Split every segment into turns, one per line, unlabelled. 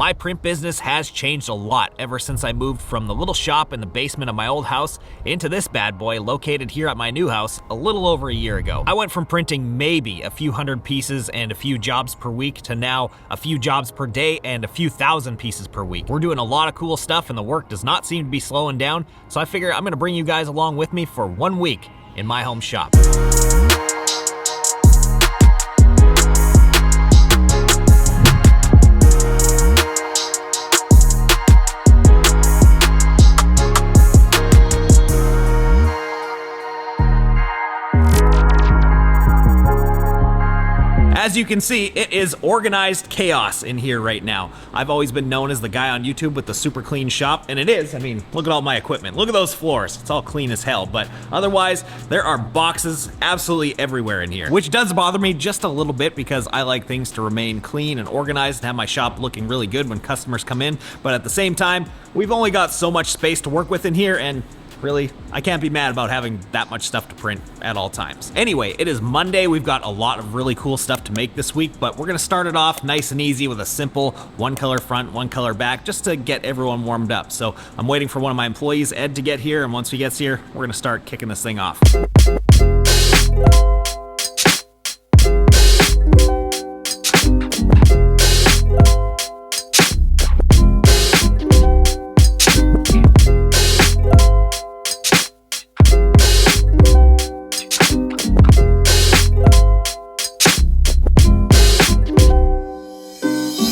My print business has changed a lot ever since I moved from the little shop in the basement of my old house into this bad boy located here at my new house a little over a year ago. I went from printing maybe a few hundred pieces and a few jobs per week to now a few jobs per day and a few thousand pieces per week. We're doing a lot of cool stuff and the work does not seem to be slowing down, so I figure I'm gonna bring you guys along with me for 1 week in my home shop. As you can see, it is organized chaos in here right now. I've always been known as the guy on YouTube with the super clean shop, and it is. I mean, look at all my equipment. Look at those floors. It's all clean as hell, but otherwise, there are boxes absolutely everywhere in here, which does bother me just a little bit because I like things to remain clean and organized and have my shop looking really good when customers come in, but at the same time, we've only got so much space to work with in here, and really, I can't be mad about having that much stuff to print at all times. Anyway, it is Monday. We've got a lot of really cool stuff to make this week, but we're gonna start it off nice and easy with a simple 1 color front, 1 color back, just to get everyone warmed up. So I'm waiting for one of my employees, Ed, to get here, and once he gets here, we're gonna start kicking this thing off.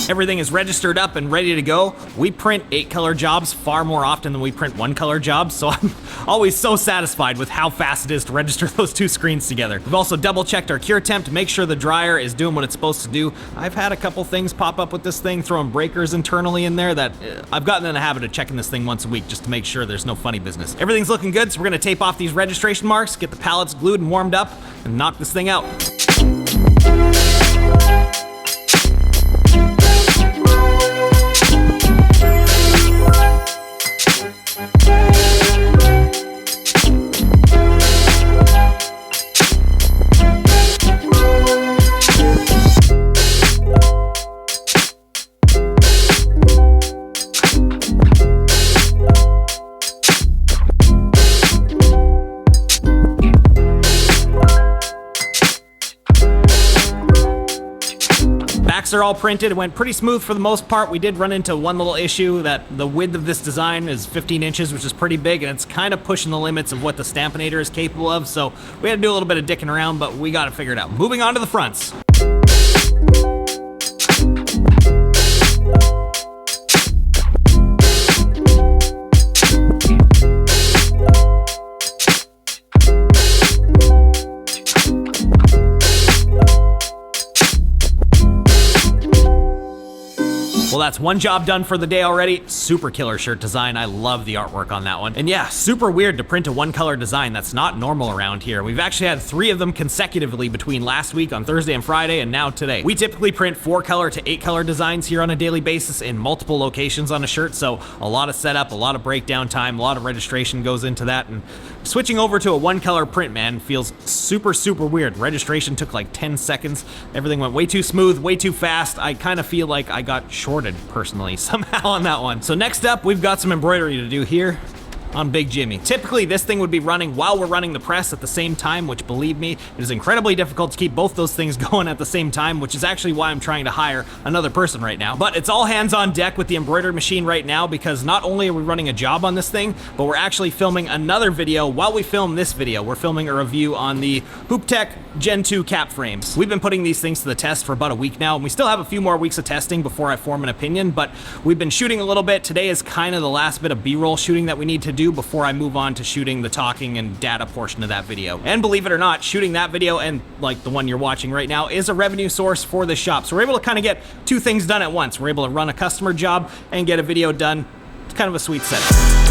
Everything is registered up and ready to go. We print 8 color jobs far more often than we print 1 color jobs, so I'm always so satisfied with how fast it is to register those 2 screens together. We've also double checked our cure temp to make sure the dryer is doing what it's supposed to do. I've had a couple things pop up with this thing, throwing breakers internally in there that I've gotten in the habit of checking this thing once a week just to make sure there's no funny business. Everything's looking good, so we're gonna tape off these registration marks, get the pallets glued and warmed up, and knock this thing out. Backs are all printed. It went pretty smooth for the most part. We did run into one little issue that the width of this design is 15 inches, which is pretty big, and it's kind of pushing the limits of what the Stampinator is capable of, so we had to do a little bit of dicking around, but we got it figured out. Moving on to the fronts. Well, that's one job done for the day already. Super killer shirt design. I love the artwork on that one. And yeah, super weird to print a 1 color design. That's not normal around here. We've actually had 3 of them consecutively between last week on Thursday and Friday and now today. We typically print 4 color to 8 color designs here on a daily basis in multiple locations on a shirt, so a lot of setup, a lot of breakdown time, a lot of registration goes into that, and switching over to a 1 color print, man, feels super, super weird. Registration took like 10 seconds. Everything went way too smooth, way too fast. I kind of feel like I got shorted personally somehow on that one. So next up, we've got some embroidery to do here on Big Jimmy. Typically, this thing would be running while we're running the press at the same time, which, believe me, it is incredibly difficult to keep both those things going at the same time, which is actually why I'm trying to hire another person right now. But it's all hands on deck with the embroidery machine right now, because not only are we running a job on this thing, but we're actually filming another video while we film this video. We're filming a review on the HoopTech Gen 2 cap frames. We've been putting these things to the test for about a week now, and we still have a few more weeks of testing before I form an opinion, but we've been shooting a little bit. Today is kind of the last bit of B-roll shooting that we need to do before I move on to shooting the talking and data portion of that video. And believe it or not, shooting that video and like the one you're watching right now is a revenue source for the shop. So we're able to kind of get 2 things done at once. We're able to run a customer job and get a video done. It's kind of a sweet setup.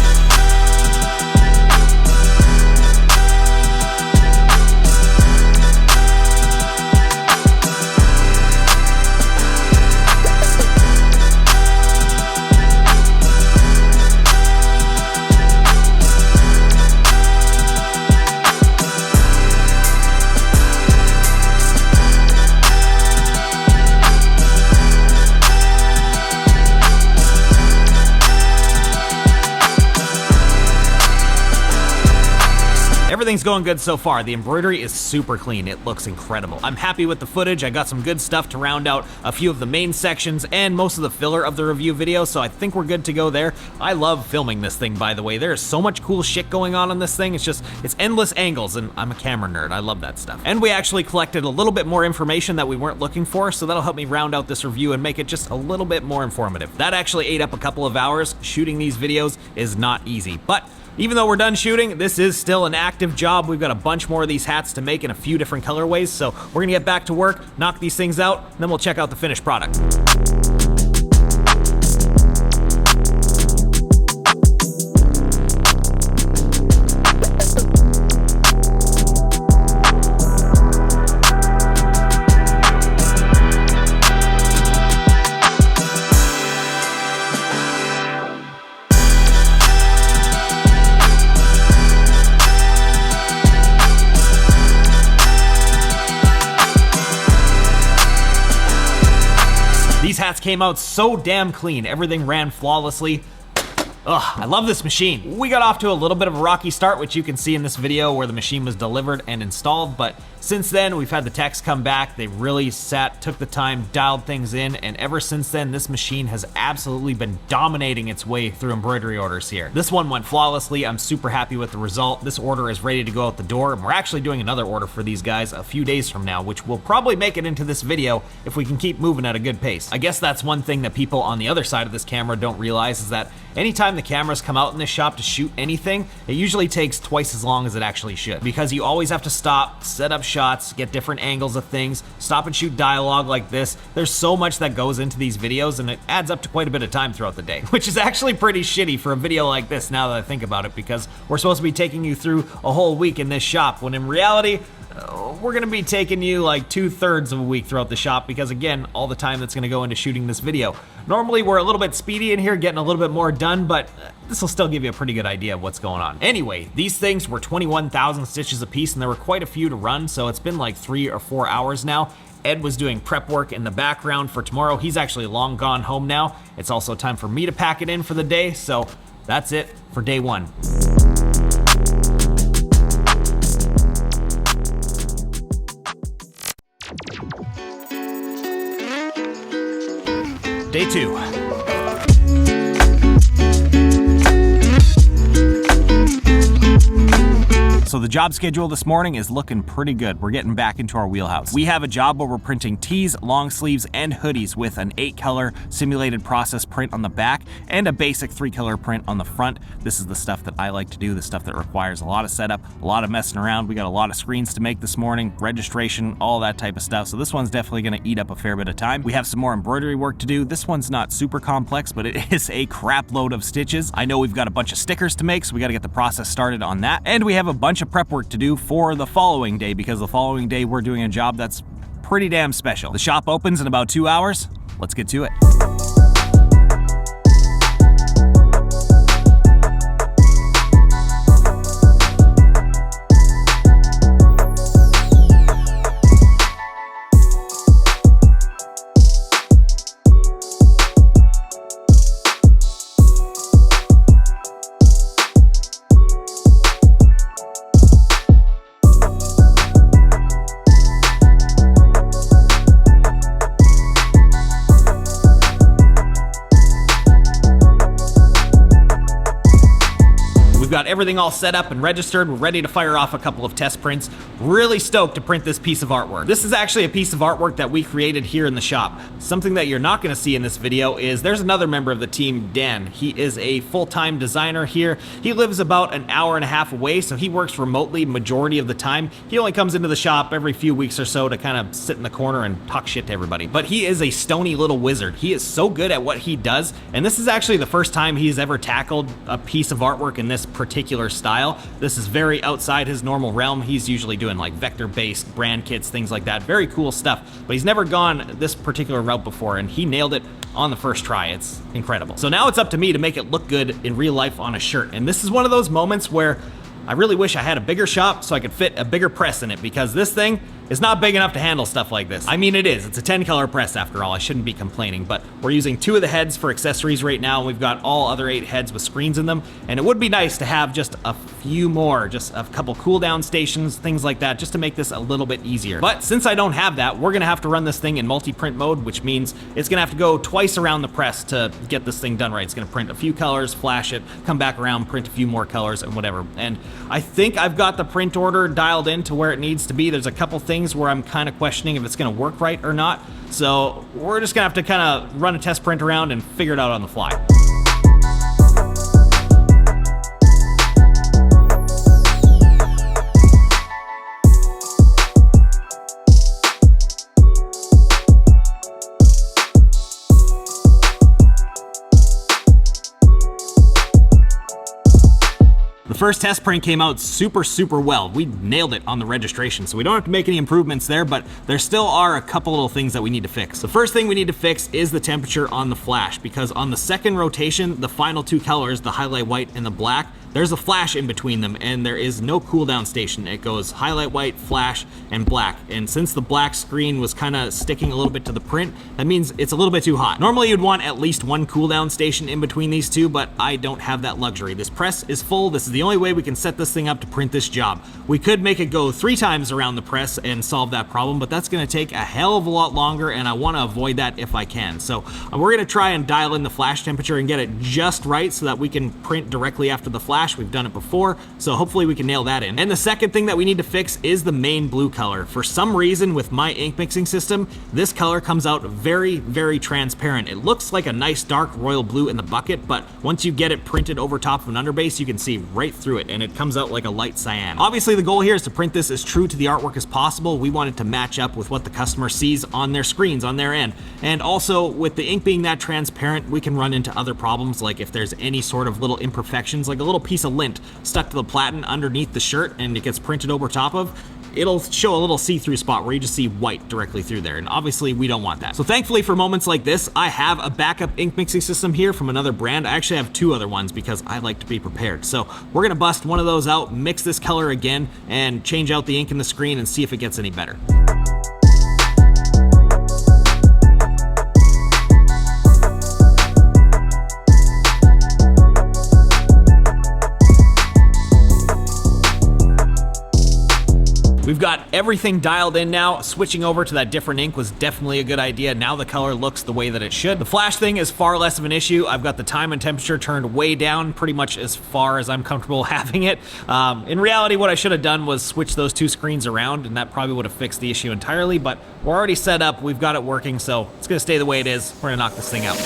Everything's going good so far. The embroidery is super clean. It looks incredible. I'm happy with the footage. I got some good stuff to round out a few of the main sections and most of the filler of the review video, so I think we're good to go there. I love filming this thing, by the way. There is so much cool shit going on this thing. It's endless angles, and I'm a camera nerd. I love that stuff. And we actually collected a little bit more information that we weren't looking for, so that'll help me round out this review and make it just a little bit more informative. That actually ate up a couple of hours. Shooting these videos is not easy, but even though we're done shooting, this is still an active job. We've got a bunch more of these hats to make in a few different colorways, so we're gonna get back to work, knock these things out, and then we'll check out the finished product. These hats came out so damn clean. Everything ran flawlessly. Ugh, I love this machine. We got off to a little bit of a rocky start, which you can see in this video where the machine was delivered and installed, but since then, we've had the techs come back. They really took the time, dialed things in, and ever since then, this machine has absolutely been dominating its way through embroidery orders here. This one went flawlessly. I'm super happy with the result. This order is ready to go out the door, and we're actually doing another order for these guys a few days from now, which will probably make it into this video if we can keep moving at a good pace. I guess that's one thing that people on the other side of this camera don't realize is that anytime the cameras come out in this shop to shoot anything, it usually takes twice as long as it actually should, because you always have to stop, set up shots, get different angles of things, stop and shoot dialogue like this. There's so much that goes into these videos, and it adds up to quite a bit of time throughout the day, which is actually pretty shitty for a video like this now that I think about it, because we're supposed to be taking you through a whole week in this shop, when in reality, we're gonna be taking you like 2/3 of a week throughout the shop, because again, all the time that's gonna go into shooting this video. Normally we're a little bit speedy in here, getting a little bit more done, but this will still give you a pretty good idea of what's going on. Anyway, these things were 21,000 stitches a piece, and there were quite a few to run, so it's been like 3 or 4 hours now. Ed was doing prep work in the background for tomorrow. He's actually long gone home now. It's also time for me to pack it in for the day, so that's it for day one. Day two. So the job schedule this morning is looking pretty good. We're getting back into our wheelhouse. We have a job where we're printing tees, long sleeves, and hoodies with an 8-color simulated process print on the back and a basic 3-color print on the front. This is the stuff that I like to do, the stuff that requires a lot of setup, a lot of messing around. We got a lot of screens to make this morning, registration, all that type of stuff. So this one's definitely gonna eat up a fair bit of time. We have some more embroidery work to do. This one's not super complex, but it is a crap load of stitches. I know we've got a bunch of stickers to make, so we gotta get the process started on that. And we have a bunch of prep work to do for the following day, because the following day we're doing a job that's pretty damn special. The shop opens in about 2 hours. Let's get to it. We've got everything all set up and registered. We're ready to fire off a couple of test prints. Really stoked to print this piece of artwork. This is actually a piece of artwork that we created here in the shop. Something that you're not gonna see in this video is there's another member of the team, Dan. He is a full-time designer here. He lives about an hour and a half away, so he works remotely majority of the time. He only comes into the shop every few weeks or so to kind of sit in the corner and talk shit to everybody. But he is a stony little wizard. He is so good at what he does, and this is actually the first time he's ever tackled a piece of artwork in this particular style. This is very outside his normal realm. He's usually doing like vector-based brand kits, things like that. Very cool stuff, but he's never gone this particular route before, and he nailed it on the first try. It's incredible. So now it's up to me to make it look good in real life on a shirt, and this is one of those moments where I really wish I had a bigger shop so I could fit a bigger press in it, because this thing is not big enough to handle stuff like this. I mean, it is. It's a 10 color press after all. I shouldn't be complaining, but we're using 2 of the heads for accessories right now, and we've got all other 8 heads with screens in them, and it would be nice to have just a few more, just a couple cooldown stations, things like that, just to make this a little bit easier. But since I don't have that, we're gonna have to run this thing in multi-print mode, which means it's gonna have to go twice around the press to get this thing done right. It's gonna print a few colors, flash it, come back around, print a few more colors, and whatever. And I think I've got the print order dialed in to where it needs to be. There's a couple things where I'm kind of questioning if it's gonna work right or not. So we're just gonna have to kind of run a test print around and figure it out on the fly. The first test print came out super well. We nailed it on the registration, so we don't have to make any improvements there, but there still are a couple little things that we need to fix. The first thing we need to fix is the temperature on the flash, because on the second rotation, the final 2 colors, the highlight white and the black, there's a flash in between them, and there is no cooldown station. It goes highlight white, flash, and black. And since the black screen was kind of sticking a little bit to the print, that means it's a little bit too hot. Normally you'd want at least 1 cooldown station in between these 2, but I don't have that luxury. This press is full. This is the only way we can set this thing up to print this job. We could make it go 3 times around the press and solve that problem, but that's gonna take a hell of a lot longer, and I wanna avoid that if I can. So we're gonna try and dial in the flash temperature and get it just right so that we can print directly after the flash. We've done it before, so hopefully we can nail that in. And the second thing that we need to fix is the main blue color. For some reason with my ink mixing system, this color comes out very transparent. It looks like a nice dark royal blue in the bucket, but once you get it printed over top of an underbase, you can see right through it, and it comes out like a light cyan. Obviously the goal here is to print this as true to the artwork as possible. We want it to match up with what the customer sees on their screens, on their end. And also with the ink being that transparent, we can run into other problems, like if there's any sort of little imperfections, like a little piece of lint stuck to the platen underneath the shirt and it gets printed over top of, it'll show a little see-through spot where you just see white directly through there, and obviously we don't want that. So thankfully for moments like this, I have a backup ink mixing system here from another brand. I actually have 2 other ones because I like to be prepared. So we're gonna bust one of those out, mix this color again, and change out the ink in the screen and see if it gets any better. We've got everything dialed in now. Switching over to that different ink was definitely a good idea. Now the color looks the way that it should. The flash thing is far less of an issue. I've got the time and temperature turned way down, pretty much as far as I'm comfortable having it. In reality, what I should have done was switch those 2 screens around, and that probably would have fixed the issue entirely, but we're already set up, we've got it working, so it's gonna stay the way it is. We're gonna knock this thing out.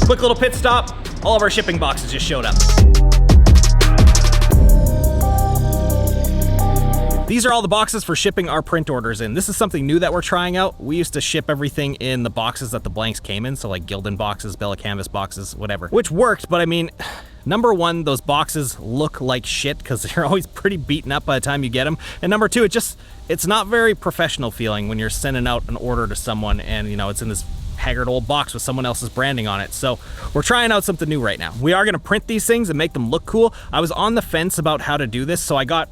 Quick little pit stop, all of our shipping boxes just showed up. These are all the boxes for shipping our print orders in. This is something new that we're trying out. We used to ship everything in the boxes that the blanks came in, so like Gildan boxes, Bella Canvas boxes, whatever, which worked, but I mean, number 1, those boxes look like shit because they're always pretty beaten up by the time you get them. And number 2, it's not very professional feeling when you're sending out an order to someone and, you know, it's in this haggard old box with someone else's branding on it. So we're trying out something new right now. We are gonna print these things and make them look cool. I was on the fence about how to do this, so I got,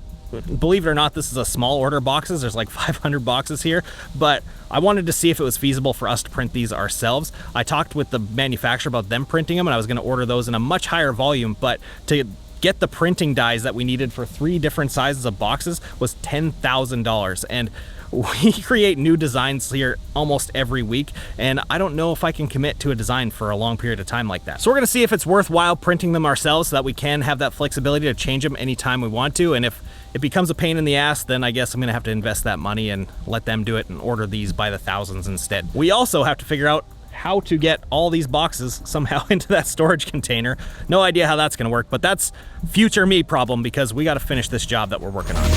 believe it or not, this is a small order boxes. There's like 500 boxes here, but I wanted to see if it was feasible for us to print these ourselves. I talked with the manufacturer about them printing them, and I was gonna order those in a much higher volume, but to get the printing dies that we needed for 3 different sizes of boxes was $10,000. And we create new designs here almost every week, and I don't know if I can commit to a design for a long period of time like that. So we're gonna see if it's worthwhile printing them ourselves so that we can have that flexibility to change them anytime we want to, and if it becomes a pain in the ass, then I guess I'm gonna have to invest that money and let them do it and order these by the thousands instead. We also have to figure out how to get all these boxes somehow into that storage container. No idea how that's gonna work, but that's future me problem because we gotta finish this job that we're working on.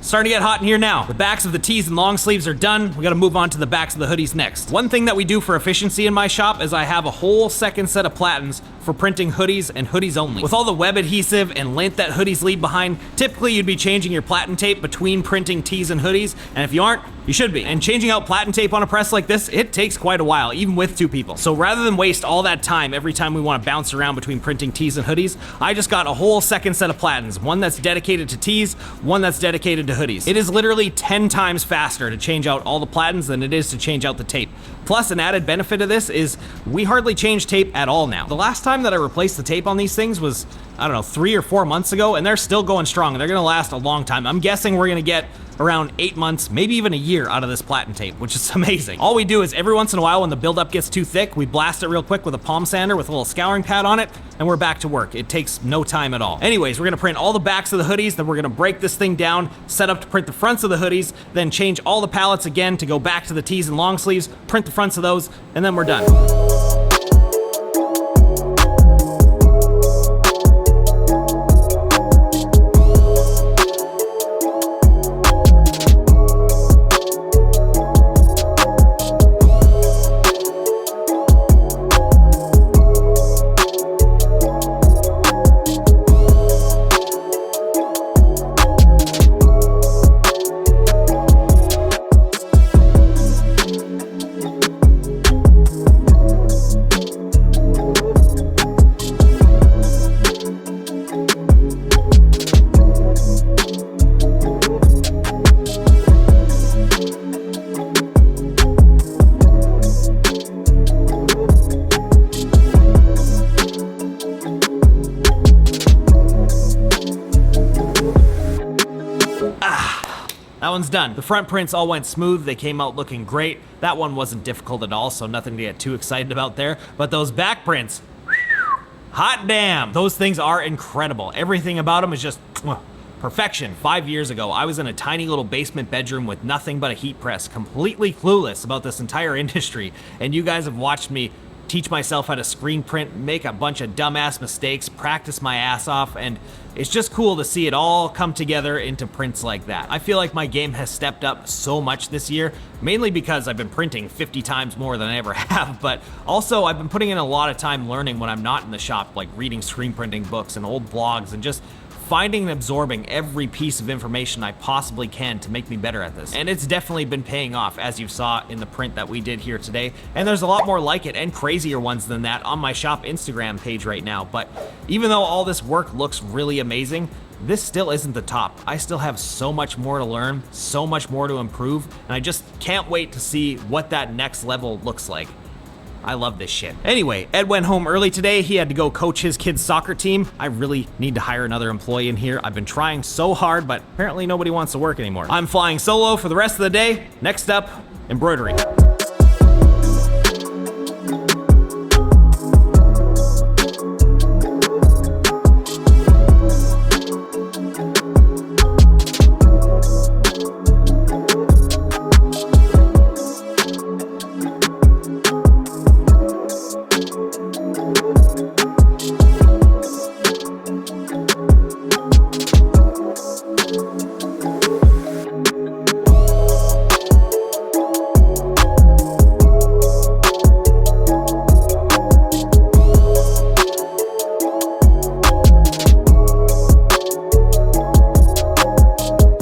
Starting to get hot in here now. The backs of the tees and long sleeves are done. We gotta move on to the backs of the hoodies next. One thing that we do for efficiency in my shop is I have a whole second set of platens for printing hoodies and hoodies only. With all the web adhesive and lint that hoodies leave behind, typically you'd be changing your platen tape between printing tees and hoodies, and if you aren't, you should be. And changing out platen tape on a press like this, it takes quite a while, even with 2 people. So rather than waste all that time every time we want to bounce around between printing tees and hoodies, I just got a whole second set of platens, one that's dedicated to tees, one that's dedicated to hoodies. It is literally 10 times faster to change out all the platens than it is to change out the tape. Plus, an added benefit of this is we hardly change tape at all now. The last time that I replaced the tape on these things was, I don't know, 3 or 4 months ago, and they're still going strong, and they're gonna last a long time. I'm guessing we're gonna get around 8 months, maybe even a year out of this platen tape, which is amazing. All we do is every once in a while when the buildup gets too thick, we blast it real quick with a palm sander with a little scouring pad on it, and we're back to work. It takes no time at all. Anyways, we're gonna print all the backs of the hoodies, then we're gonna break this thing down, set up to print the fronts of the hoodies, then change all the pallets again to go back to the tees and long sleeves, print the fronts of those, and then we're done. That one's done. The front prints all went smooth. They came out looking great. That one wasn't difficult at all, so nothing to get too excited about there. But those back prints, hot damn, those things are incredible. Everything about them is just perfection. 5 years ago, I was in a tiny little basement bedroom with nothing but a heat press, completely clueless about this entire industry. And you guys have watched me teach myself how to screen print, make a bunch of dumbass mistakes, practice my ass off, and it's just cool to see it all come together into prints like that. I feel like my game has stepped up so much this year, mainly because I've been printing 50 times more than I ever have, but also I've been putting in a lot of time learning when I'm not in the shop, like reading screen printing books and old blogs and just finding and absorbing every piece of information I possibly can to make me better at this. And it's definitely been paying off, as you saw in the print that we did here today. And there's a lot more like it and crazier ones than that on my shop Instagram page right now. But even though all this work looks really amazing, this still isn't the top. I still have so much more to learn, so much more to improve, and I just can't wait to see what that next level looks like. I love this shit. Anyway, Ed went home early today. He had to go coach his kids' soccer team. I really need to hire another employee in here. I've been trying so hard, but apparently nobody wants to work anymore. I'm flying solo for the rest of the day. Next up, embroidery.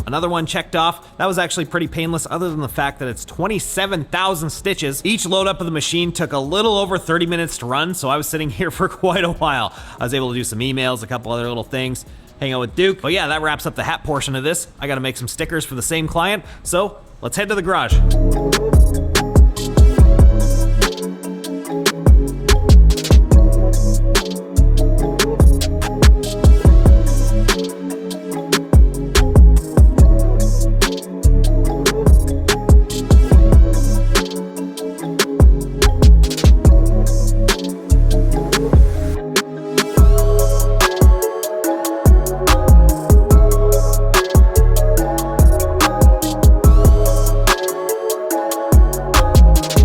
Another one checked off. That was actually pretty painless other than the fact that it's 27,000 stitches. Each load up of the machine took a little over 30 minutes to run, so I was sitting here for quite a while. I was able to do some emails, a couple other little things. hang out with Duke. But yeah, that wraps up the hat portion of this. I gotta make some stickers for the same client, so let's head to the garage.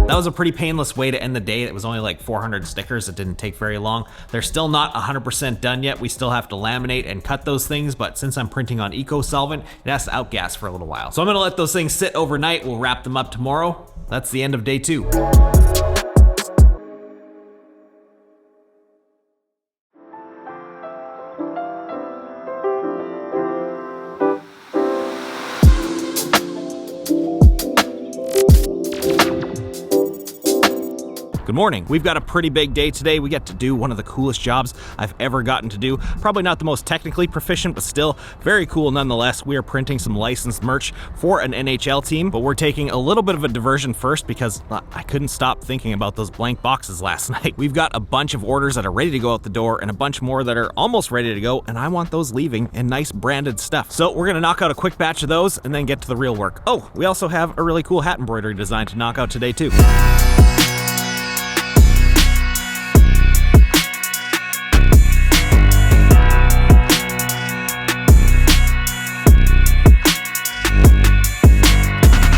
That was a pretty painless way to end the day. It was only like 400 stickers. It didn't take very long. They're still not 100% done yet. We still have to laminate and cut those things, but since I'm printing on eco solvent, it has to outgas for a little while. So I'm gonna let those things sit overnight. We'll wrap them up tomorrow. That's the end of day 2. Good morning. We've got a pretty big day today. We get to do one of the coolest jobs I've ever gotten to do. Probably not the most technically proficient, but still very cool nonetheless. We are printing some licensed merch for an NHL team, but we're taking a little bit of a diversion first because I couldn't stop thinking about those blank boxes last night. We've got a bunch of orders that are ready to go out the door and a bunch more that are almost ready to go, and I want those leaving in nice branded stuff. So we're gonna knock out a quick batch of those and then get to the real work. Oh, we also have a really cool hat embroidery design to knock out today too.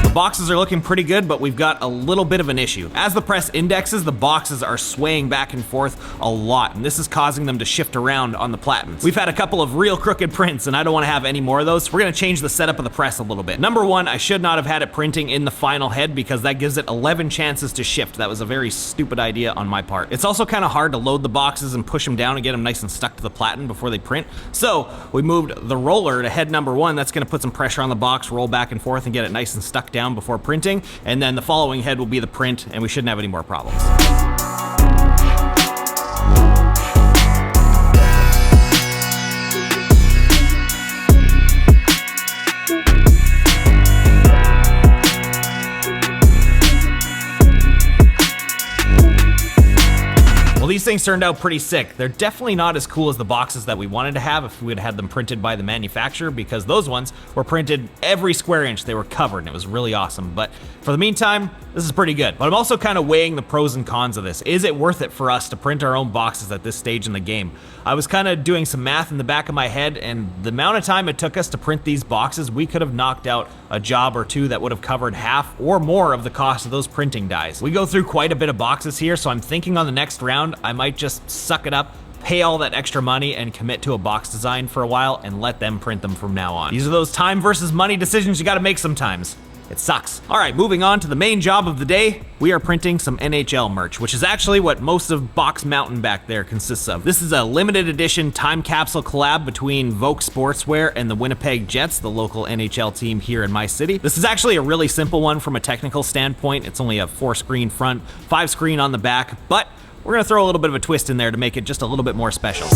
The boxes are looking pretty good, but we've got a little bit of an issue. As the press indexes, the boxes are swaying back and forth a lot, and this is causing them to shift around on the platens. We've had a couple of real crooked prints, and I don't want to have any more of those. So we're going to change the setup of the press a little bit. Number one, I should not have had it printing in the final head because that gives it 11 chances to shift. That was a very stupid idea on my part. It's also kind of hard to load the boxes and push them down and get them nice and stuck to the platen before they print. So we moved the roller to head number one. That's going to put some pressure on the box, roll back and forth, and get it nice and stuck down before printing, and then the following head will be the print, and we shouldn't have any more problems. Well, these things turned out pretty sick. They're definitely not as cool as the boxes that we wanted to have if we had had them printed by the manufacturer, because those ones were printed every square inch. They were covered, and it was really awesome. But for the meantime, this is pretty good. But I'm also kind of weighing the pros and cons of this. Is it worth it for us to print our own boxes at this stage in the game? I was kind of doing some math in the back of my head, and the amount of time it took us to print these boxes, we could have knocked out a job or two that would have covered half or more of the cost of those printing dies. We go through quite a bit of boxes here, so I'm thinking on the next round, I might just suck it up, pay all that extra money, and commit to a box design for a while and let them print them from now on. These are those time versus money decisions you gotta make sometimes. It sucks. All right, moving on to the main job of the day. We are printing some NHL merch, which is actually what most of Box Mountain back there consists of. This is a limited edition time capsule collab between Vogue Sportswear and the Winnipeg Jets, the local NHL team here in my city. This is actually a really simple one from a technical standpoint. It's only a 4-screen front, 5-screen on the back, but we're gonna throw a little bit of a twist in there to make it just a little bit more special.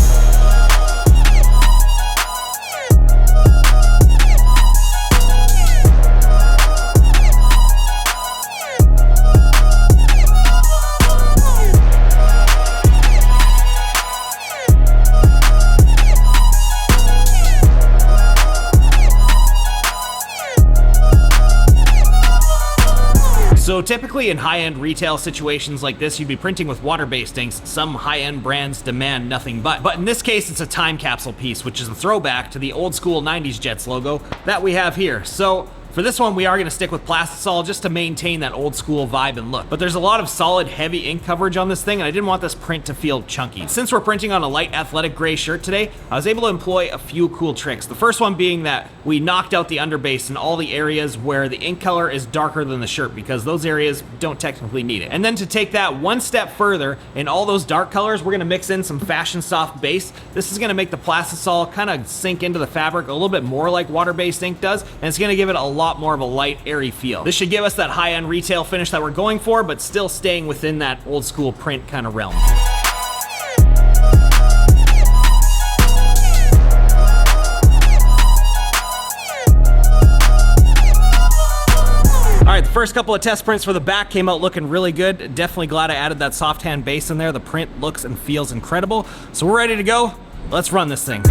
So typically in high-end retail situations like this, you'd be printing with water-based inks. Some high-end brands demand nothing but. But in this case, it's a time capsule piece, which is a throwback to the old school 90s Jets logo that we have here. So for this one, we are gonna stick with plastisol just to maintain that old school vibe and look. But there's a lot of solid, heavy ink coverage on this thing, and I didn't want this print to feel chunky. Since we're printing on a light athletic gray shirt today, I was able to employ a few cool tricks. The first one being that we knocked out the underbase in all the areas where the ink color is darker than the shirt, because those areas don't technically need it. And then to take that one step further, in all those dark colors, we're gonna mix in some Fashion Soft base. This is gonna make the plastisol kind of sink into the fabric a little bit more like water-based ink does, and it's gonna give it a lot more of a light, airy feel. This should give us that high-end retail finish that we're going for, but still staying within that old school print kind of realm. first couple of test prints for the back came out looking really good. Definitely glad I added that soft hand base in there. The print looks and feels incredible. So we're ready to go. Let's run this thing.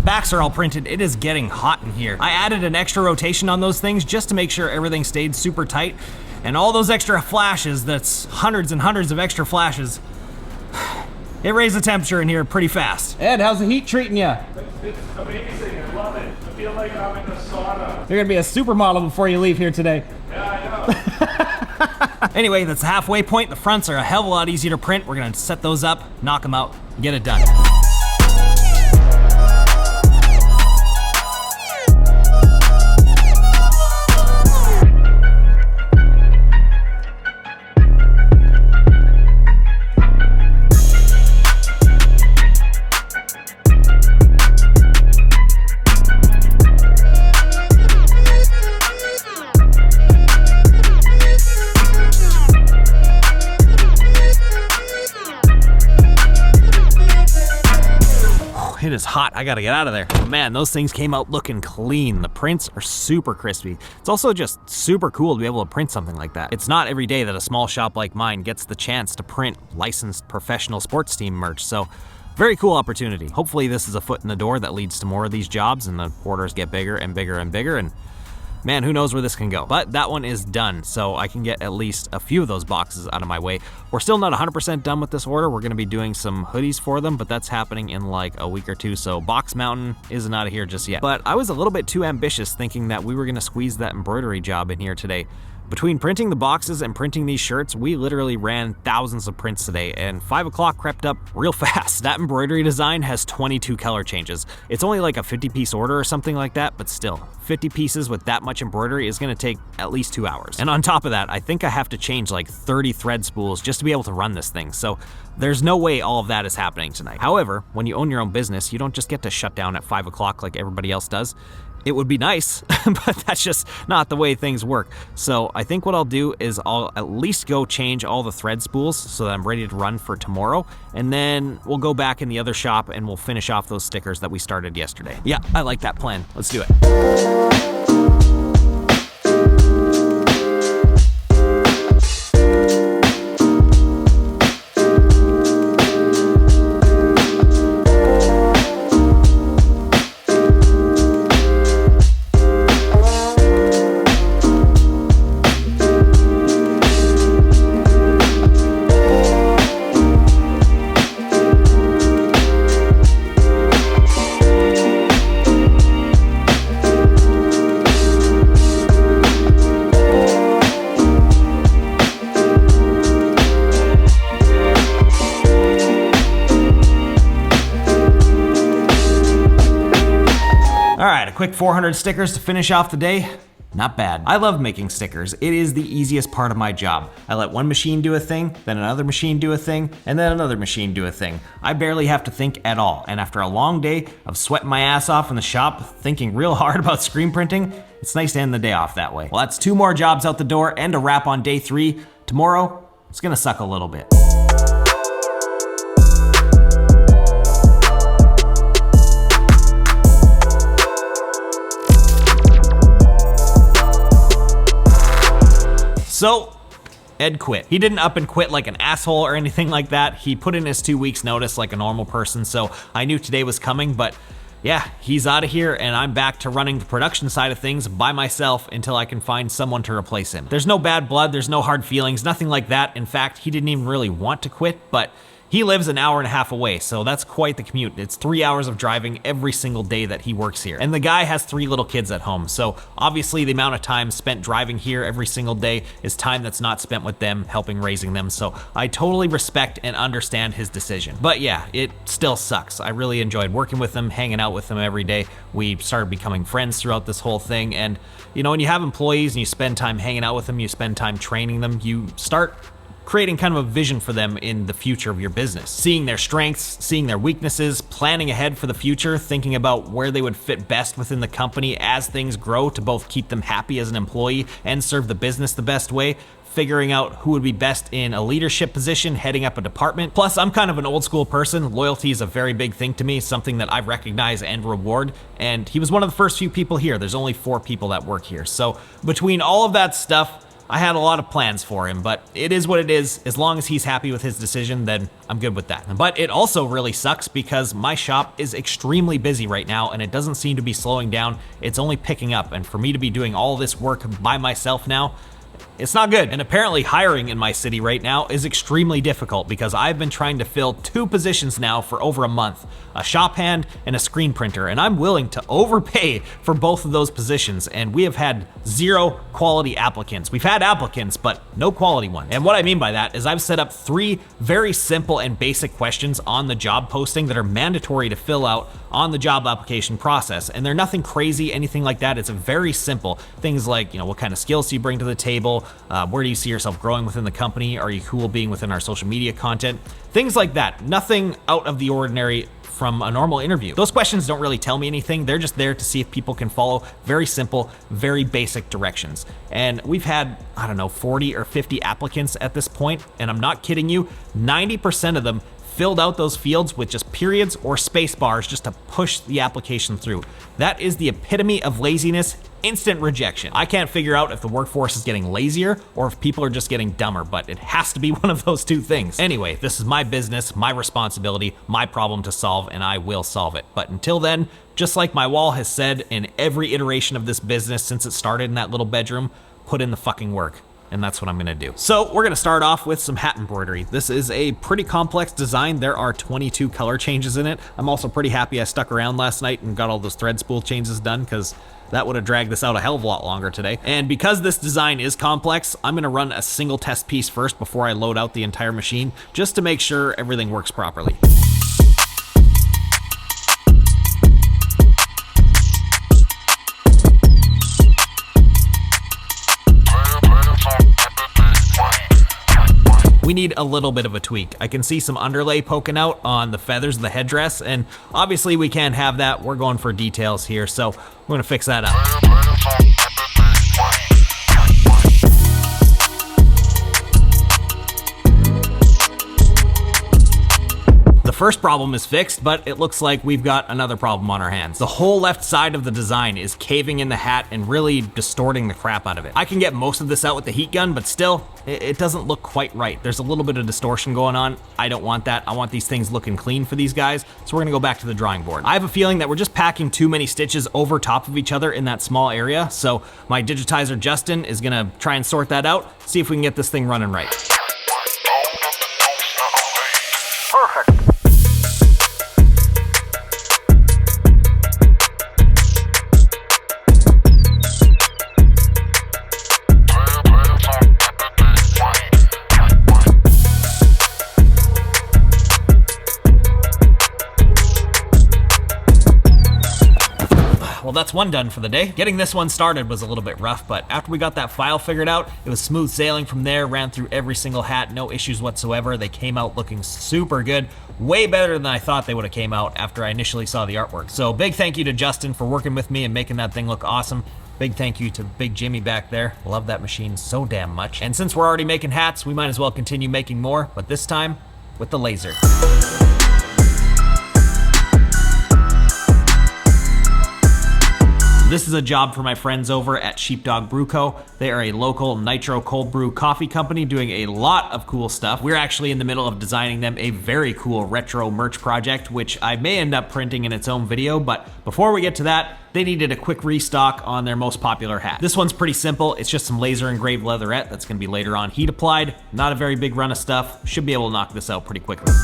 Backs are all printed. It is getting hot in here. I added an extra rotation on those things just to make sure everything stayed super tight. And all those extra flashes, that's hundreds and hundreds of extra flashes, it raised the temperature in here pretty fast. Ed, how's the heat treating you?
It's amazing. I love it. I feel like I'm in a sauna.
You're gonna be a supermodel before you leave here today.
Yeah, I know.
Anyway, that's the halfway point. The fronts are a hell of a lot easier to print. We're gonna set those up, knock them out, get it done. It is hot. I gotta get out of there. Man, those things came out looking clean. The prints are super crispy. It's also just super cool to be able to print something like that. It's not every day that a small shop like mine gets the chance to print licensed professional sports team merch. So very cool opportunity. Hopefully this is a foot in the door that leads to more of these jobs and the orders get bigger and bigger and bigger, and man, who knows where this can go. But that one is done, so I can get at least a few of those boxes out of my way. We're still not 100% done with this order. We're gonna be doing some hoodies for them, but that's happening in like a week or two, so Box Mountain isn't out of here just yet. But I was a little bit too ambitious thinking that we were gonna squeeze that embroidery job in here today. Between printing the boxes and printing these shirts, we literally ran thousands of prints today, and 5 o'clock crept up real fast. That embroidery design has 22 color changes. It's only like a 50-piece order or something like that, but still, 50 pieces with that much embroidery is gonna take at least 2 hours. And on top of that, I think I have to change like 30 thread spools just to be able to run this thing, so there's no way all of that is happening tonight. However, when you own your own business, you don't just get to shut down at 5 o'clock like everybody else does. It would be nice, but that's just not the way things work. So I think what I'll do is I'll at least go change all the thread spools so that I'm ready to run for tomorrow, and then we'll go back in the other shop and we'll finish off those stickers that we started yesterday. Yeah, I like that plan. Let's do it. Quick 400 stickers to finish off the day. Not bad. I love making stickers. It is the easiest part of my job. I let one machine do a thing, then another machine do a thing, and then another machine do a thing. I barely have to think at all. And after a long day of sweating my ass off in the shop, thinking real hard about screen printing, it's nice to end the day off that way. Well, that's 2 more jobs out the door and a wrap on day 3. Tomorrow, it's gonna suck a little bit. So, Ed quit. He didn't up and quit like an asshole or anything like that. He put in his 2 weeks notice like a normal person, so I knew today was coming, but yeah, he's out of here and I'm back to running the production side of things by myself until I can find someone to replace him. There's no bad blood, there's no hard feelings, nothing like that. In fact, he didn't even really want to quit, but He lives an hour and a half away, so that's quite the commute. It's 3 hours of driving every single day that he works here. And the guy has 3 little kids at home, so obviously the amount of time spent driving here every single day is time that's not spent with them, helping raising them. So I totally respect and understand his decision. But yeah, it still sucks. I really enjoyed working with him, hanging out with him every day. We started becoming friends throughout this whole thing. And you know, when you have employees and you spend time hanging out with them, you spend time training them, you start creating kind of a vision for them in the future of your business. Seeing their strengths, seeing their weaknesses, planning ahead for the future, thinking about where they would fit best within the company as things grow to both keep them happy as an employee and serve the business the best way. Figuring out who would be best in a leadership position, heading up a department. Plus, I'm kind of an old school person. Loyalty is a very big thing to me, something that I recognize and reward. And he was one of the first few people here. There's only 4 people that work here. So between all of that stuff, I had a lot of plans for him, but it is what it is. As long as he's happy with his decision, then I'm good with that. But it also really sucks because my shop is extremely busy right now and it doesn't seem to be slowing down. It's only picking up. And for me to be doing all this work by myself now, it's not good. And apparently hiring in my city right now is extremely difficult because I've been trying to fill 2 positions now for over a month, a shop hand and a screen printer, and I'm willing to overpay for both of those positions, and we have had 0 quality applicants. We've had applicants, but no quality ones. And what I mean by that is I've set up 3 very simple and basic questions on the job posting that are mandatory to fill out on the job application process, and they're nothing crazy, anything like that. It's very simple. Things like, you know, what kind of skills do you bring to the table? Where do you see yourself growing within the company? Are you cool being within our social media content? Things like that. Nothing out of the ordinary from a normal interview. Those questions don't really tell me anything. They're just there to see if people can follow very simple, very basic directions. And we've had, I don't know, 40 or 50 applicants at this point, and I'm not kidding you, 90% of them filled out those fields with just periods or space bars just to push the application through. That is the epitome of laziness, instant rejection. I can't figure out if the workforce is getting lazier or if people are just getting dumber, but it has to be one of those 2 things. Anyway, this is my business, my responsibility, my problem to solve, and I will solve it. But until then, just like my wall has said in every iteration of this business since it started in that little bedroom, put in the fucking work. And that's what I'm gonna do. So we're gonna start off with some hat embroidery. This is a pretty complex design. There are 22 color changes in it. I'm also pretty happy I stuck around last night and got all those thread spool changes done because that would have dragged this out a hell of a lot longer today. And because this design is complex, I'm gonna run a single test piece first before I load out the entire machine, just to make sure everything works properly. We need a little bit of a tweak. I can see some underlay poking out on the feathers of the headdress, and obviously we can't have that. We're going for details here, so we're gonna fix that up. The first problem is fixed, but it looks like we've got another problem on our hands. The whole left side of the design is caving in the hat and really distorting the crap out of it. I can get most of this out with the heat gun, but still, it doesn't look quite right. There's a little bit of distortion going on. I don't want that. I want these things looking clean for these guys, so we're gonna go back to the drawing board. I have a feeling that we're just packing too many stitches over top of each other in that small area, so my digitizer Justin is gonna try and sort that out, see if we can get this thing running right.
Perfect.
Well, that's one done for the day. Getting this one started was a little bit rough, but after we got that file figured out, it was smooth sailing from there, ran through every single hat, no issues whatsoever. They came out looking super good, way better than I thought they would have came out after I initially saw the artwork. So big thank you to Justin for working with me and making that thing look awesome. Big thank you to Big Jimmy back there. Love that machine so damn much. And since we're already making hats, we might as well continue making more, but this time with the laser. This is a job for my friends over at Sheepdog Brew Co. They are a local nitro cold brew coffee company doing a lot of cool stuff. We're actually in the middle of designing them a very cool retro merch project, which I may end up printing in its own video, but before we get to that, they needed a quick restock on their most popular hat. This one's pretty simple. It's just some laser engraved leatherette that's gonna be later on heat applied. Not a very big run of stuff. Should be able to knock this out pretty quickly.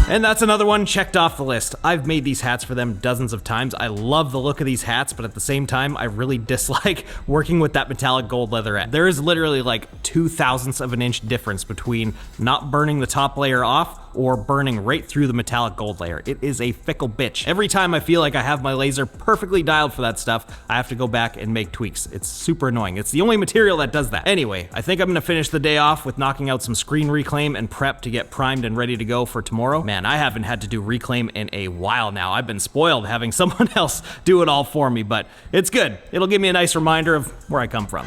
And that's another one checked off the list. I've made these hats for them dozens of times. I love the look of these hats, but at the same time, I really dislike working with that metallic gold leatherette. There is literally like 0.02 of an inch difference between not burning the top layer off or burning right through the metallic gold layer. It is a fickle bitch. Every time I feel like I have my laser perfectly dialed for that stuff, I have to go back and make tweaks. It's super annoying. It's the only material that does that. Anyway, I think I'm gonna finish the day off with knocking out some screen reclaim and prep to get primed and ready to go for tomorrow. Man, I haven't had to do reclaim in a while now. I've been spoiled having someone else do it all for me, but it's good. It'll give me a nice reminder of where I come from.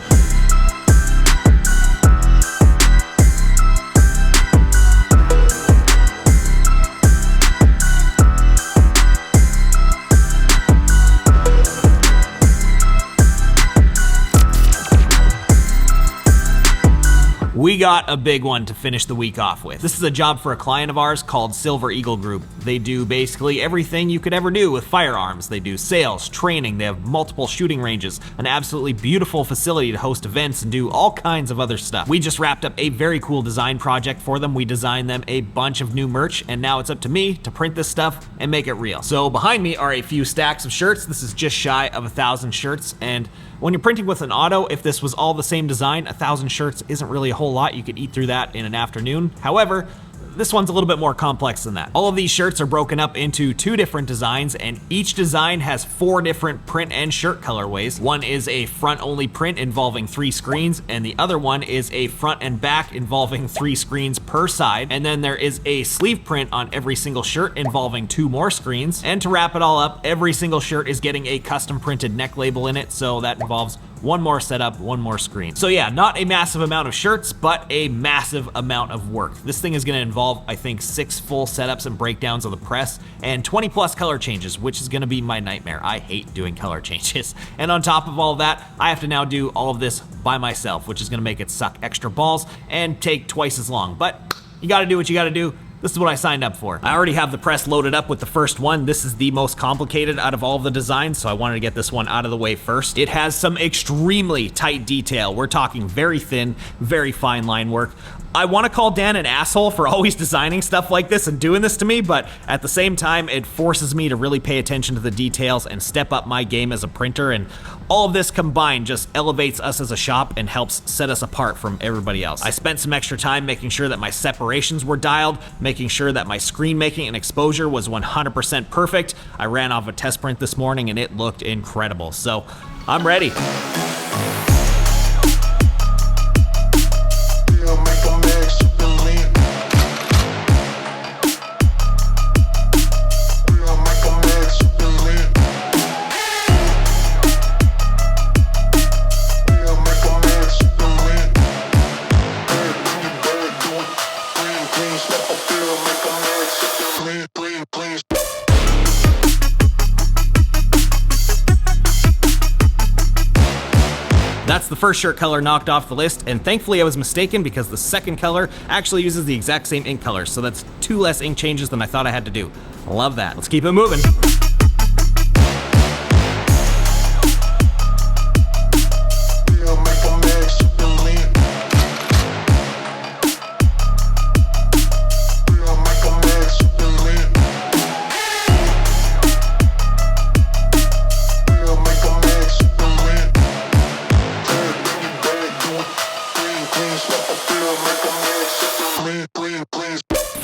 We got a big one to finish the week off with. This is a job for a client of ours called Silver Eagle Group. They do basically everything you could ever do with firearms. They do sales, training, they have multiple shooting ranges, an absolutely beautiful facility to host events and do all kinds of other stuff. We just wrapped up a very cool design project for them. We designed them a bunch of new merch, and now it's up to me to print this stuff and make it real. So behind me are a few stacks of shirts. This is just shy of 1,000 shirts, and when you're printing with an auto, if this was all the same design, 1,000 shirts isn't really a whole lot. You could eat through that in an afternoon. However, this one's a little bit more complex than that. All of these shirts are broken up into 2 different designs, and each design has 4 different print and shirt colorways. One is a front-only print involving 3 screens, and the other one is a front and back involving 3 screens per side. And then there is a sleeve print on every single shirt involving 2 more screens. And to wrap it all up, every single shirt is getting a custom printed neck label in it, so that involves 1 more setup, 1 more screen. So yeah, not a massive amount of shirts, but a massive amount of work. This thing is gonna involve, I think, 6 full setups and breakdowns of the press and 20 plus color changes, which is gonna be my nightmare. I hate doing color changes. And on top of all of that, I have to now do all of this by myself, which is gonna make it suck extra balls and take twice as long. But you gotta do what you gotta do. This is what I signed up for. I already have the press loaded up with the first one. This is the most complicated out of all of the designs, so I wanted to get this one out of the way first. It has some extremely tight detail. We're talking very thin, very fine line work. I want to call Dan an asshole for always designing stuff like this and doing this to me, but at the same time, it forces me to really pay attention to the details and step up my game as a printer, and all of this combined just elevates us as a shop and helps set us apart from everybody else. I spent some extra time making sure that my separations were dialed, making sure that my screen making and exposure was 100% perfect. I ran off a test print this morning and it looked incredible, so I'm ready. That's the first shirt color knocked off the list, and thankfully I was mistaken because the second color actually uses the exact same ink color, so that's 2 less ink changes than I thought I had to do. Love that. Let's keep it moving.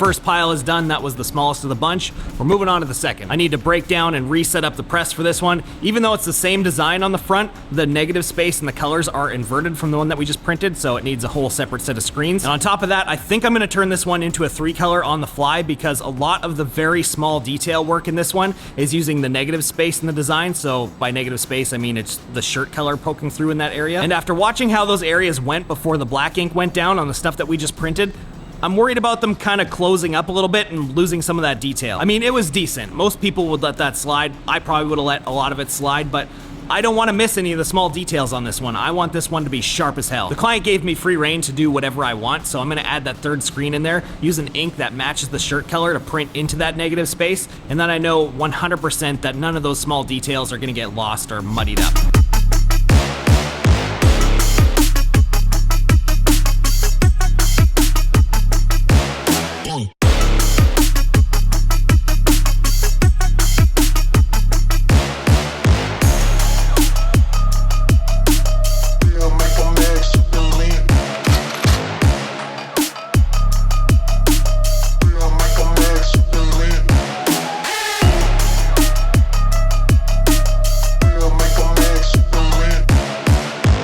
first pile is done. That was the smallest of the bunch. We're moving on to the second. I need to break down and reset up the press for this one. Even though it's the same design on the front, the negative space and the colors are inverted from the one that we just printed, so it needs a whole separate set of screens. And on top of that, I think I'm gonna turn this one into a 3-color on the fly because a lot of the very small detail work in this one is using the negative space in the design. So by negative space, I mean it's the shirt color poking through in that area. And after watching how those areas went before the black ink went down on the stuff that we just printed, I'm worried about them kind of closing up a little bit and losing some of that detail. I mean, it was decent. Most people would let that slide. I probably would have let a lot of it slide, but I don't want to miss any of the small details on this one. I want this one to be sharp as hell. The client gave me free reign to do whatever I want, so I'm gonna add that third screen in there, use an ink that matches the shirt color to print into that negative space, and then I know 100% that none of those small details are gonna get lost or muddied up.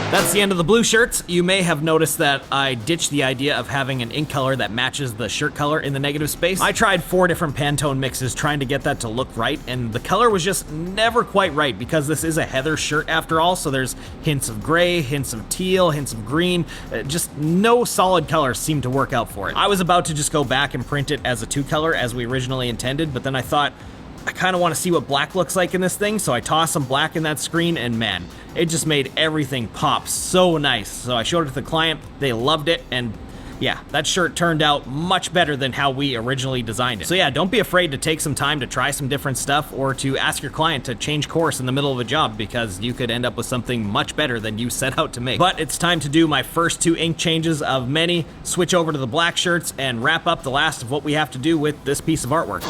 That's the end of the blue shirts. You may have noticed that I ditched the idea of having an ink color that matches the shirt color in the negative space. I tried 4 different Pantone mixes trying to get that to look right, and the color was just never quite right because this is a heather shirt after all, so there's hints of gray, hints of teal, hints of green. Just no solid colors seemed to work out for it. I was about to just go back and print it as a 2-color as we originally intended, but then I thought, I kind of want to see what black looks like in this thing, so I tossed some black in that screen, and man, it just made everything pop so nice. So I showed it to the client, they loved it, and yeah, that shirt turned out much better than how we originally designed it. So yeah, don't be afraid to take some time to try some different stuff or to ask your client to change course in the middle of a job because you could end up with something much better than you set out to make. But it's time to do my first 2 ink changes of many, switch over to the black shirts, and wrap up the last of what we have to do with this piece of artwork.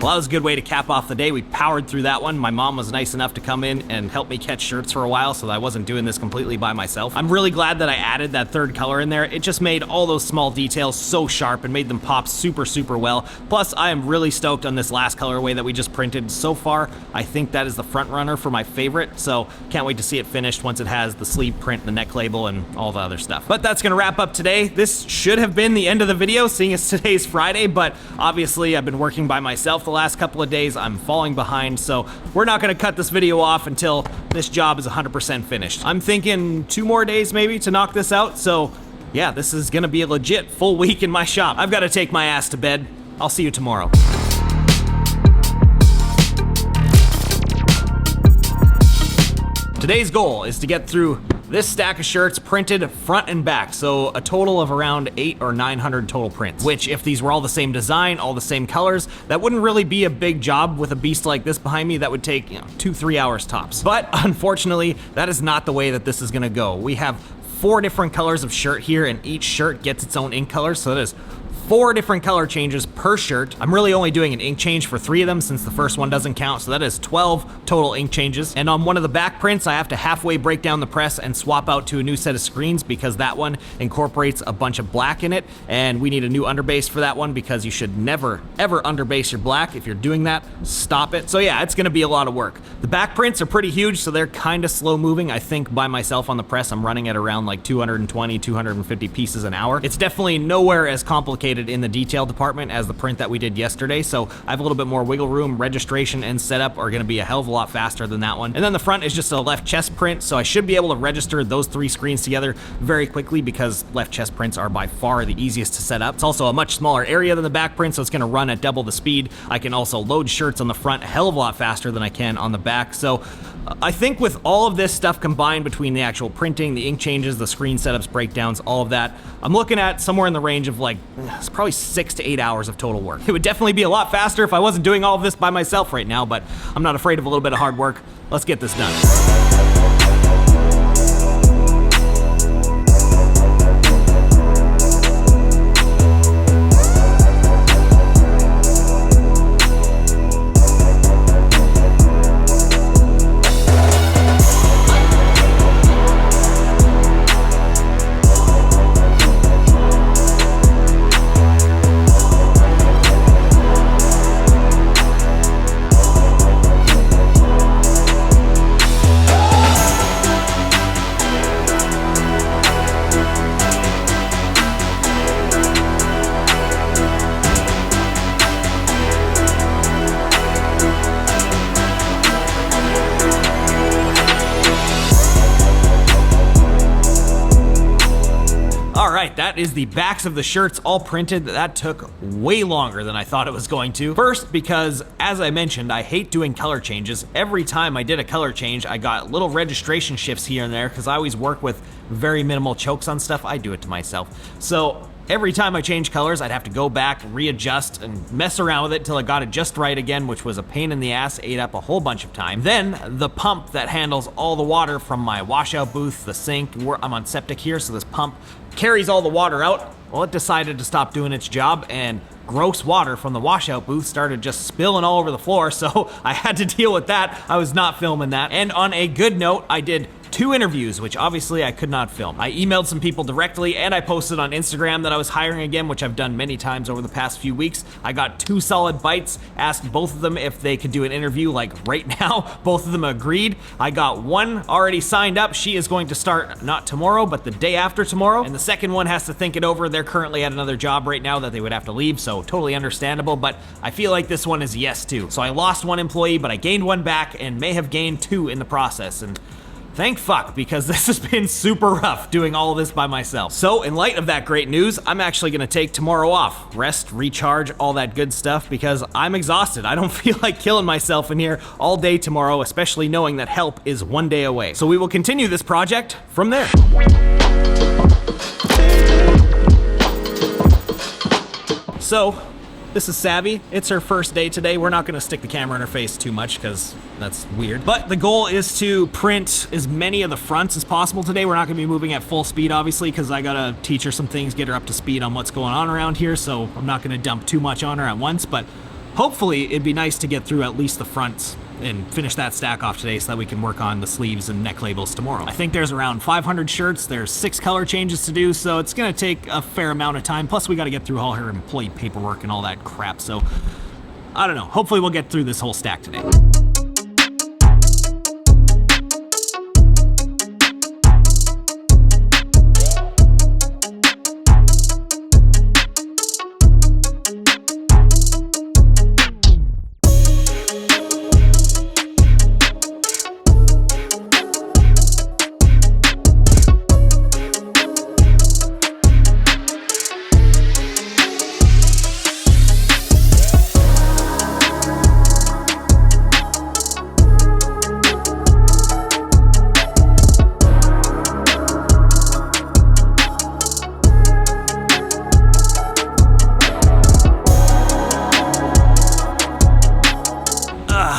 Well, that was a good way to cap off the day. We powered through that one. My mom was nice enough to come in and help me catch shirts for a while so that I wasn't doing this completely by myself. I'm really glad that I added that third color in there. It just made all those small details so sharp and made them pop super, super well. Plus, I am really stoked on this last colorway that we just printed. So far, I think that is the front runner for my favorite, so can't wait to see it finished once it has the sleeve print, the neck label, and all the other stuff. But that's gonna wrap up today. This should have been the end of the video, seeing as today's Friday, but obviously I've been working by myself the last couple of days. I'm falling behind, so we're not gonna cut this video off until this job is 100% finished. I'm thinking 2 more days maybe to knock this out, so yeah, this is gonna be a legit full week in my shop. I've gotta take my ass to bed. I'll see you tomorrow. Today's goal is to get through this stack of shirts printed front and back, so a total of around 800 or 900 total prints, which if these were all the same design, all the same colors, that wouldn't really be a big job with a beast like this behind me. That would take 2-3 hours tops. But unfortunately, that is not the way that this is gonna go. We have 4 different colors of shirt here, and each shirt gets its own ink color, so that is 4 different color changes per shirt. I'm really only doing an ink change for 3 of them since the first one doesn't count, so that is 12 total ink changes. And on one of the back prints, I have to halfway break down the press and swap out to a new set of screens because that one incorporates a bunch of black in it, and we need a new underbase for that one because you should never, ever underbase your black. If you're doing that, stop it. So yeah, it's gonna be a lot of work. The back prints are pretty huge, so they're kind of slow moving. I think by myself on the press, I'm running at around like 220, 250 pieces an hour. It's definitely nowhere as complicated in the detail department as the print that we did yesterday, so I have a little bit more wiggle room. Registration and setup are gonna be a hell of a lot faster than that one. And then the front is just a left chest print, so I should be able to register those 3 screens together very quickly because left chest prints are by far the easiest to set up. It's also a much smaller area than the back print, so it's gonna run at double the speed. I can also load shirts on the front a hell of a lot faster than I can on the back. So I think with all of this stuff combined between the actual printing, the ink changes, the screen setups, breakdowns, all of that, I'm looking at somewhere in the range of like, it's probably 6 to 8 hours of total work. It would definitely be a lot faster if I wasn't doing all of this by myself right now, but I'm not afraid of a little bit of hard work. Let's get this done. right, that is the backs of the shirts all printed. That took way longer than I thought it was going to. First, because as I mentioned, I hate doing color changes. Every time I did a color change, I got little registration shifts here and there because I always work with very minimal chokes on stuff. I do it to myself. So every time I change colors, I'd have to go back, readjust, and mess around with it till I got it just right again, which was a pain in the ass, ate up a whole bunch of time. Then the pump that handles all the water from my washout booth, the sink, I'm on septic here, so this pump carries all the water out. Well, it decided to stop doing its job, and gross water from the washout booth started just spilling all over the floor, so I had to deal with that. I was not filming that. And on a good note, I did 2 interviews, which obviously I could not film. I emailed some people directly and I posted on Instagram that I was hiring again, which I've done many times over the past few weeks. I got 2 solid bites, asked both of them if they could do an interview like right now. Both of them agreed. I got one already signed up. She is going to start not tomorrow, but the day after tomorrow. And the second one has to think it over. They're currently at another job right now that they would have to leave, so totally understandable, but I feel like this one is yes too. So I lost 1 employee, but I gained 1 back and may have gained 2 in the process. And thank fuck, because this has been super rough doing all of this by myself. So in light of that great news, I'm actually gonna take tomorrow off. Rest, recharge, all that good stuff, because I'm exhausted. I don't feel like killing myself in here all day tomorrow, especially knowing that help is 1 day away. So we will continue this project from there. So, this is Savvy. It's her first day today. We're not gonna stick the camera in her face too much because that's weird. But the goal is to print as many of the fronts as possible today. We're not gonna be moving at full speed, obviously, because I gotta teach her some things, get her up to speed on what's going on around here. So I'm not gonna dump too much on her at once, but hopefully it'd be nice to get through at least the fronts and finish that stack off today so that we can work on the sleeves and neck labels tomorrow. I think there's around 500 shirts. There's 6 color changes to do, so it's gonna take a fair amount of time. Plus we gotta get through all her employee paperwork and all that crap. So I don't know, hopefully we'll get through this whole stack today.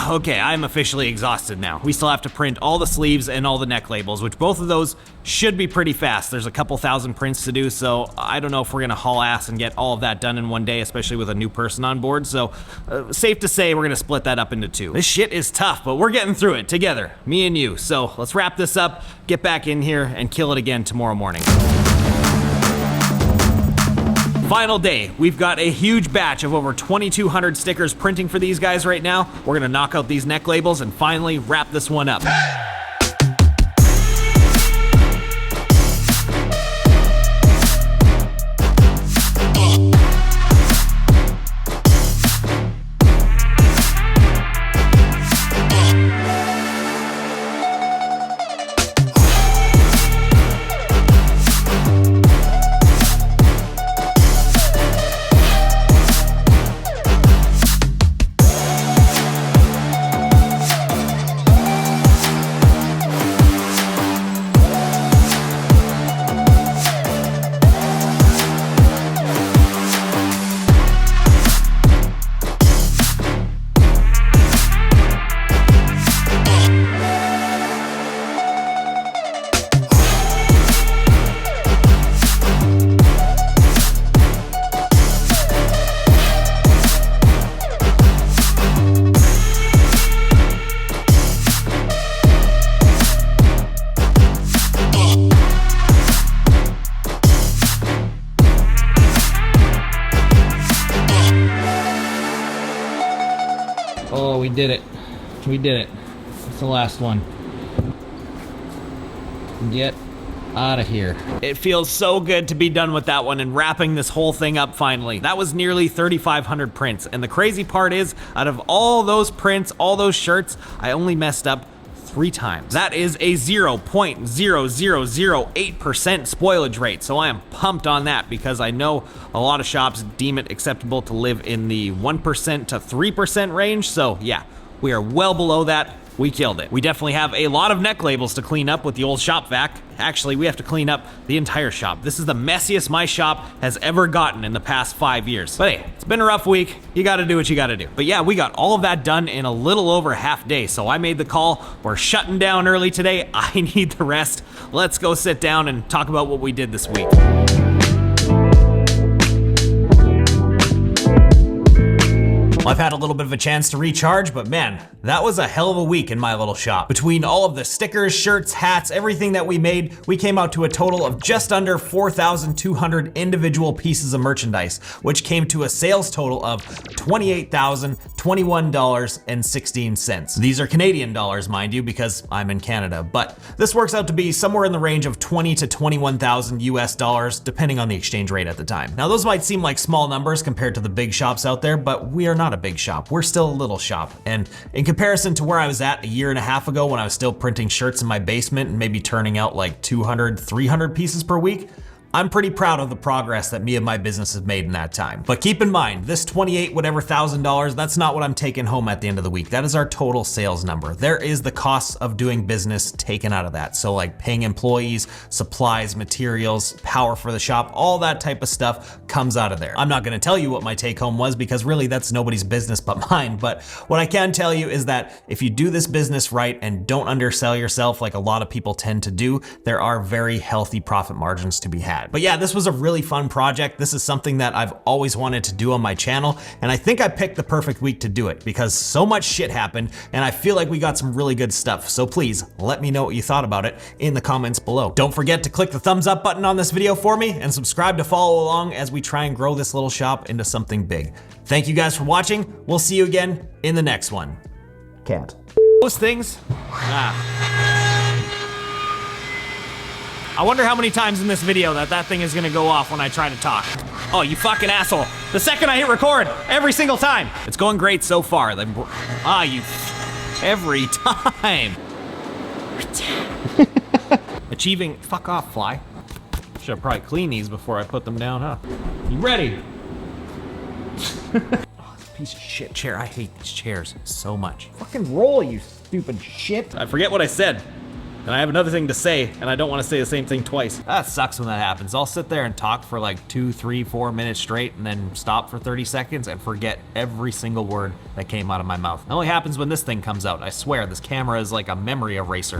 Okay, I'm officially exhausted now. We still have to print all the sleeves and all the neck labels, which both of those should be pretty fast. There's a couple thousand prints to do, so I don't know if we're gonna haul ass and get all of that done in 1 day, especially with a new person on board. So safe to say we're gonna split that up into 2. This shit is tough, but we're getting through it together, me and you. So let's wrap this up, get back in here, and kill it again tomorrow morning. Final day. We've got a huge batch of over 2,200 stickers printing for these guys right now. We're gonna knock out these neck labels and finally wrap this one up. Oh, we did it. We did it. It's the last one. Get out of here. It feels so good to be done with that one and wrapping this whole thing up finally. That was nearly 3,500 prints. And the crazy part is, out of all those prints, all those shirts, I only messed up 3 times. That is a 0.0008% spoilage rate, so I am pumped on that because I know a lot of shops deem it acceptable to live in the 1% to 3% range, so yeah, we are well below that. We killed it. We definitely have a lot of neck labels to clean up with the old shop vac. Actually, we have to clean up the entire shop. This is the messiest my shop has ever gotten in the past 5 years. But hey, it's been a rough week. You gotta do what you gotta do. But yeah, we got all of that done in a little over a half day. So I made the call. We're shutting down early today. I need the rest. Let's go sit down and talk about what we did this week. I've had a little bit of a chance to recharge, but man, that was a hell of a week in my little shop. Between all of the stickers, shirts, hats, everything that we made, we came out to a total of just under 4,200 individual pieces of merchandise, which came to a sales total of $28,021.16. These are Canadian dollars, mind you, because I'm in Canada, but this works out to be somewhere in the range of 20 to 21,000 US dollars, depending on the exchange rate at the time. Now, those might seem like small numbers compared to the big shops out there, but we are not a big shop. We're still a little shop. And in comparison to where I was at a year and a half ago when I was still printing shirts in my basement and maybe turning out like 200, 300 pieces per week, I'm pretty proud of the progress that me and my business have made in that time. But keep in mind, this 28 whatever thousand dollars, that's not what I'm taking home at the end of the week. That is our total sales number. There is the costs of doing business taken out of that. So like paying employees, supplies, materials, power for the shop, all that type of stuff comes out of there. I'm not gonna tell you what my take home was because really that's nobody's business but mine. But what I can tell you is that if you do this business right and don't undersell yourself like a lot of people tend to do, there are very healthy profit margins to be had. But yeah, this was a really fun project. This is something that I've always wanted to do on my channel, and I think I picked the perfect week to do it because so much shit happened, and I feel like we got some really good stuff. So please let me know what you thought about it in the comments below. Don't forget to click the thumbs up button on this video for me and subscribe to follow along as we try and grow this little shop into something big. Thank you guys for watching. We'll see you again in the next one. Can't. Those things. I wonder how many times in this video that thing is gonna go off when I try to talk. Oh, you fucking asshole. The second I hit record, every single time. It's going great so far. Every time. Achieving, fuck off, fly. Should probably clean these before I put them down, huh? You ready? Oh, this piece of shit chair. I hate these chairs so much. Fucking roll, you stupid shit. I forget what I said. And I have another thing to say, and I don't want to say the same thing twice. That sucks when that happens. I'll sit there and talk for like 2, 3, 4 minutes straight and then stop for 30 seconds and forget every single word that came out of my mouth. It only happens when this thing comes out. I swear, this camera is like a memory eraser.